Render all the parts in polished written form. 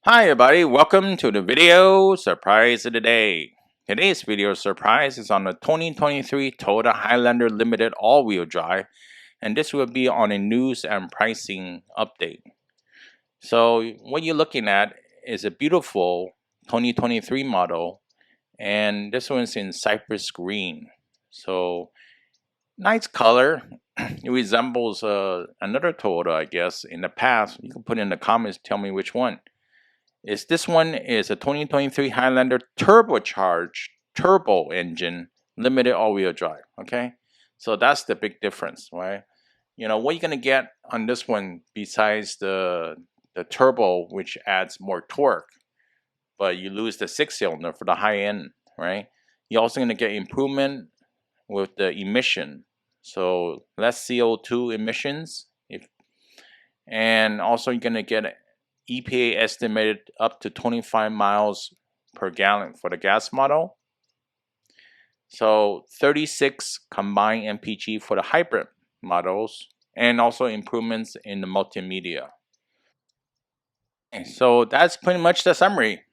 Hi everybody, welcome to the video surprise of the day. Today's video surprise is on the 2023 Toyota Highlander Limited all-wheel drive, and this will be on a news and pricing update. So what you're looking at is a beautiful 2023 model, and this one's in cypress green. So nice color. It resembles another Toyota, I guess, in the past. You can put in the comments, tell me which one. This one is a 2023 Highlander turbocharged turbo engine limited all-wheel drive. Okay, so that's the big difference, right? What you're gonna get on this one besides the turbo, which adds more torque, but you lose the six-cylinder for the high end, right? You're also gonna get improvement with the emission, so less CO2 emissions. And also you're gonna get EPA estimated up to 25 miles per gallon for the gas model. So 36 combined MPG for the hybrid models, and also improvements in the multimedia. And so that's pretty much the summary.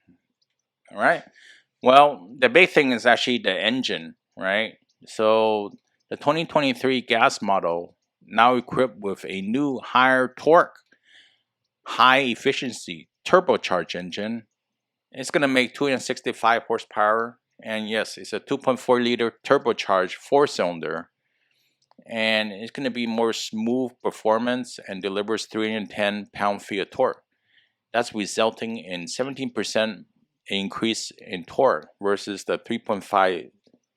All right. Well, the big thing is actually the engine, right? So the 2023 gas model now equipped with a new higher torque, high efficiency turbocharged engine. It's going to make 265 horsepower. And yes, it's a 2.4-liter turbocharged four-cylinder. And it's going to be more smooth performance and delivers 310 pound-feet of torque. That's resulting in 17% increase in torque versus the 3.5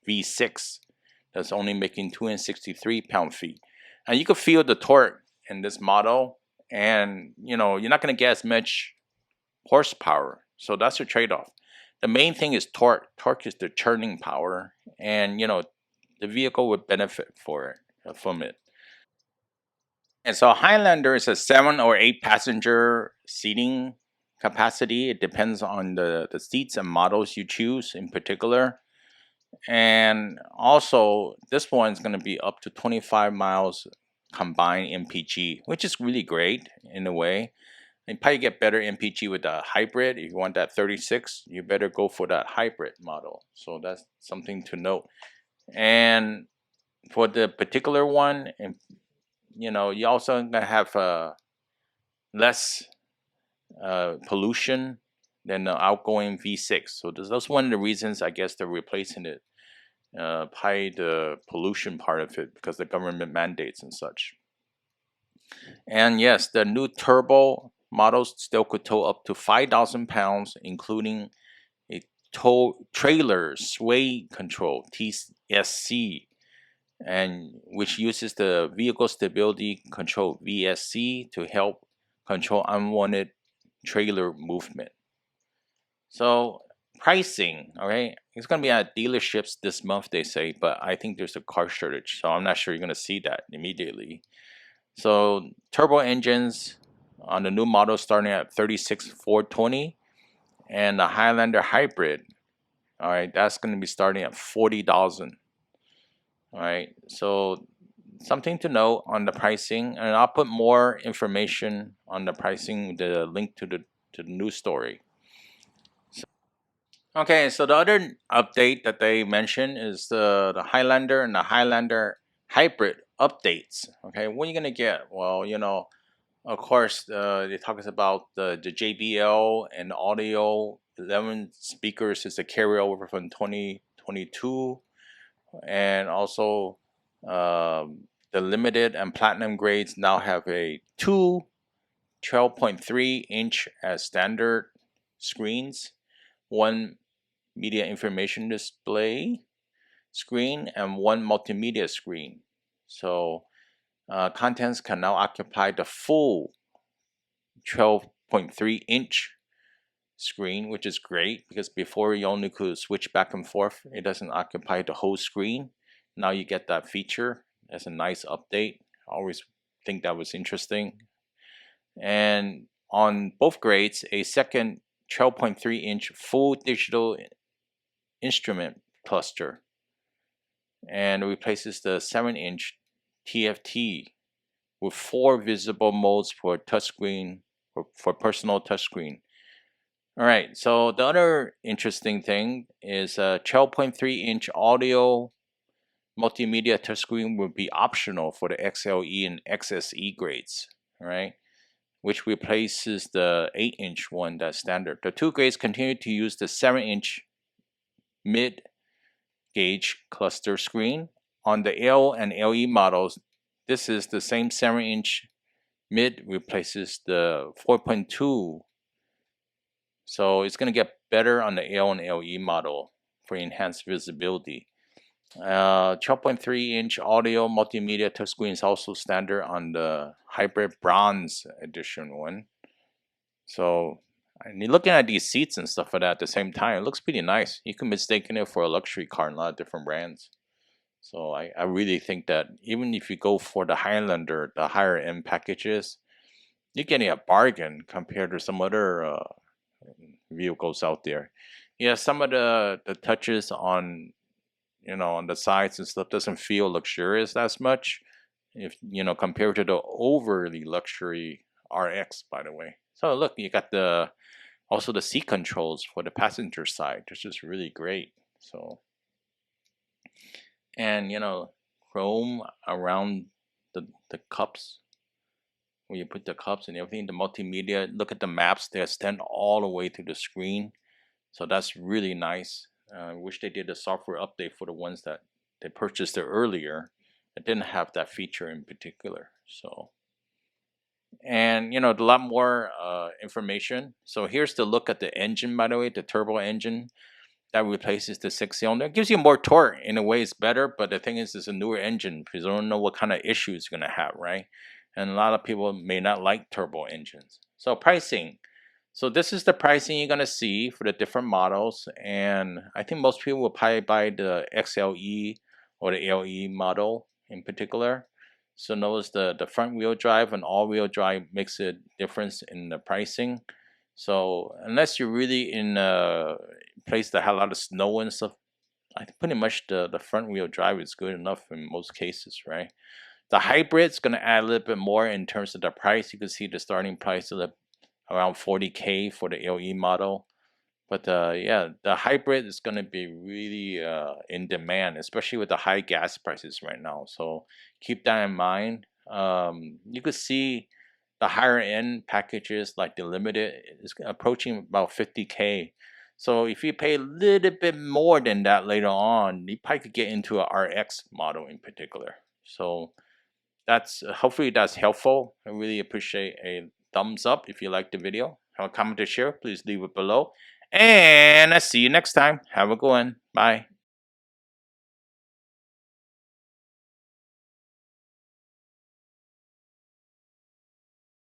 V6 that's only making 263 pound-feet. And you can feel the torque in this model, and you're not going to get as much horsepower. So that's your trade-off. The main thing is torque. Torque is the churning power, and the vehicle would benefit from it. And so Highlander is a 7 or 8 passenger seating capacity. It depends on the seats and models you choose in particular. And also, this one is going to be up to 25 miles combined MPG, which is really great in a way. You probably get better MPG with the hybrid. If you want that 36, you better go for that hybrid model. So that's something to note. And for the particular one, you also gonna have less pollution than the outgoing V6. So that's one of the reasons I guess they're replacing it. Probably the pollution part of it because the government mandates and such. And yes, the new turbo models still could tow up to 5,000 pounds, including a tow trailer sway control (TSC), and which uses the vehicle stability control (VSC) to help control unwanted trailer movement. So pricing, all right, it's gonna be at dealerships this month, they say, but I think there's a car shortage, so I'm not sure you're gonna see that immediately. So turbo engines on the new model starting at 36,420, and the Highlander hybrid, all right, that's going to be starting at 40,000. All right, so something to note on the pricing, and I'll put more information on the pricing, the link to the news story. Okay, so the other update that they mentioned is the Highlander and the Highlander hybrid updates. Okay, what are you gonna get? Well, of course, it talks about the JBL and audio 11 speakers is a carryover from 2022, and also the limited and platinum grades now have a two 12.3-inch as standard screens, one media information display screen, and one multimedia screen. So contents can now occupy the full 12.3-inch screen, which is great because before you only could switch back and forth. It doesn't occupy the whole screen. Now you get that feature. That's a nice update. I always think that was interesting. And on both grades, a second 12.3-inch full digital instrument cluster, and replaces the 7-inch TFT with 4 visible modes for touchscreen, for personal touchscreen. All right, so the other interesting thing is a 12.3-inch audio multimedia touchscreen will be optional for the XLE and XSE grades, all right, which replaces the 8-inch one that's standard. The two grades continue to use the 7-inch mid-gauge cluster screen. On the L and LE models, this is the same 7-inch mid replaces the 4.2. So it's going to get better on the L and LE model for enhanced visibility. 12.3-inch audio multimedia touchscreen is also standard on the hybrid bronze edition one. So, and you're looking at these seats and stuff like that at the same time, it looks pretty nice. You can mistake it for a luxury car in a lot of different brands. So I really think that even if you go for the Highlander, the higher end packages, you're getting a bargain compared to some other vehicles out there. Yeah, some of the touches on on the sides and stuff doesn't feel luxurious as much, if compared to the overly luxury RX, by the way. So look, you got the also the seat controls for the passenger side, which is really great. So, and chrome around the cups where you put the cups and everything. The multimedia, look at the maps, they extend all the way to the screen, so that's really nice. I wish they did a software update for the ones that they purchased it earlier. It didn't have that feature in particular. So, and a lot more information. So here's the look at the engine, by the way, the turbo engine that replaces the 6-cylinder. It gives you more torque. In a way, it's better, but the thing is, it's a newer engine because you don't know what kind of issues it's going to have, right? And a lot of people may not like turbo engines. So pricing. So this is the pricing you're going to see for the different models. And I think most people will probably buy the XLE or the LE model in particular. So notice the front wheel drive and all wheel drive makes a difference in the pricing. So unless you're really in a place that has a lot of snow and stuff, I think pretty much the front wheel drive is good enough in most cases, right? The hybrid is going to add a little bit more in terms of the price. You can see the starting price is around 40K for the LE model. But yeah, the hybrid is going to be really in demand, especially with the high gas prices right now. So keep that in mind. You could see the higher end packages like the limited is approaching about 50K. So if you pay a little bit more than that later on, you probably could get into a RX model in particular. So that's hopefully that's helpful. I really appreciate a thumbs up if you like the video. Have a comment to share, please leave it below. And I'll see you next time. Have a good one. Bye.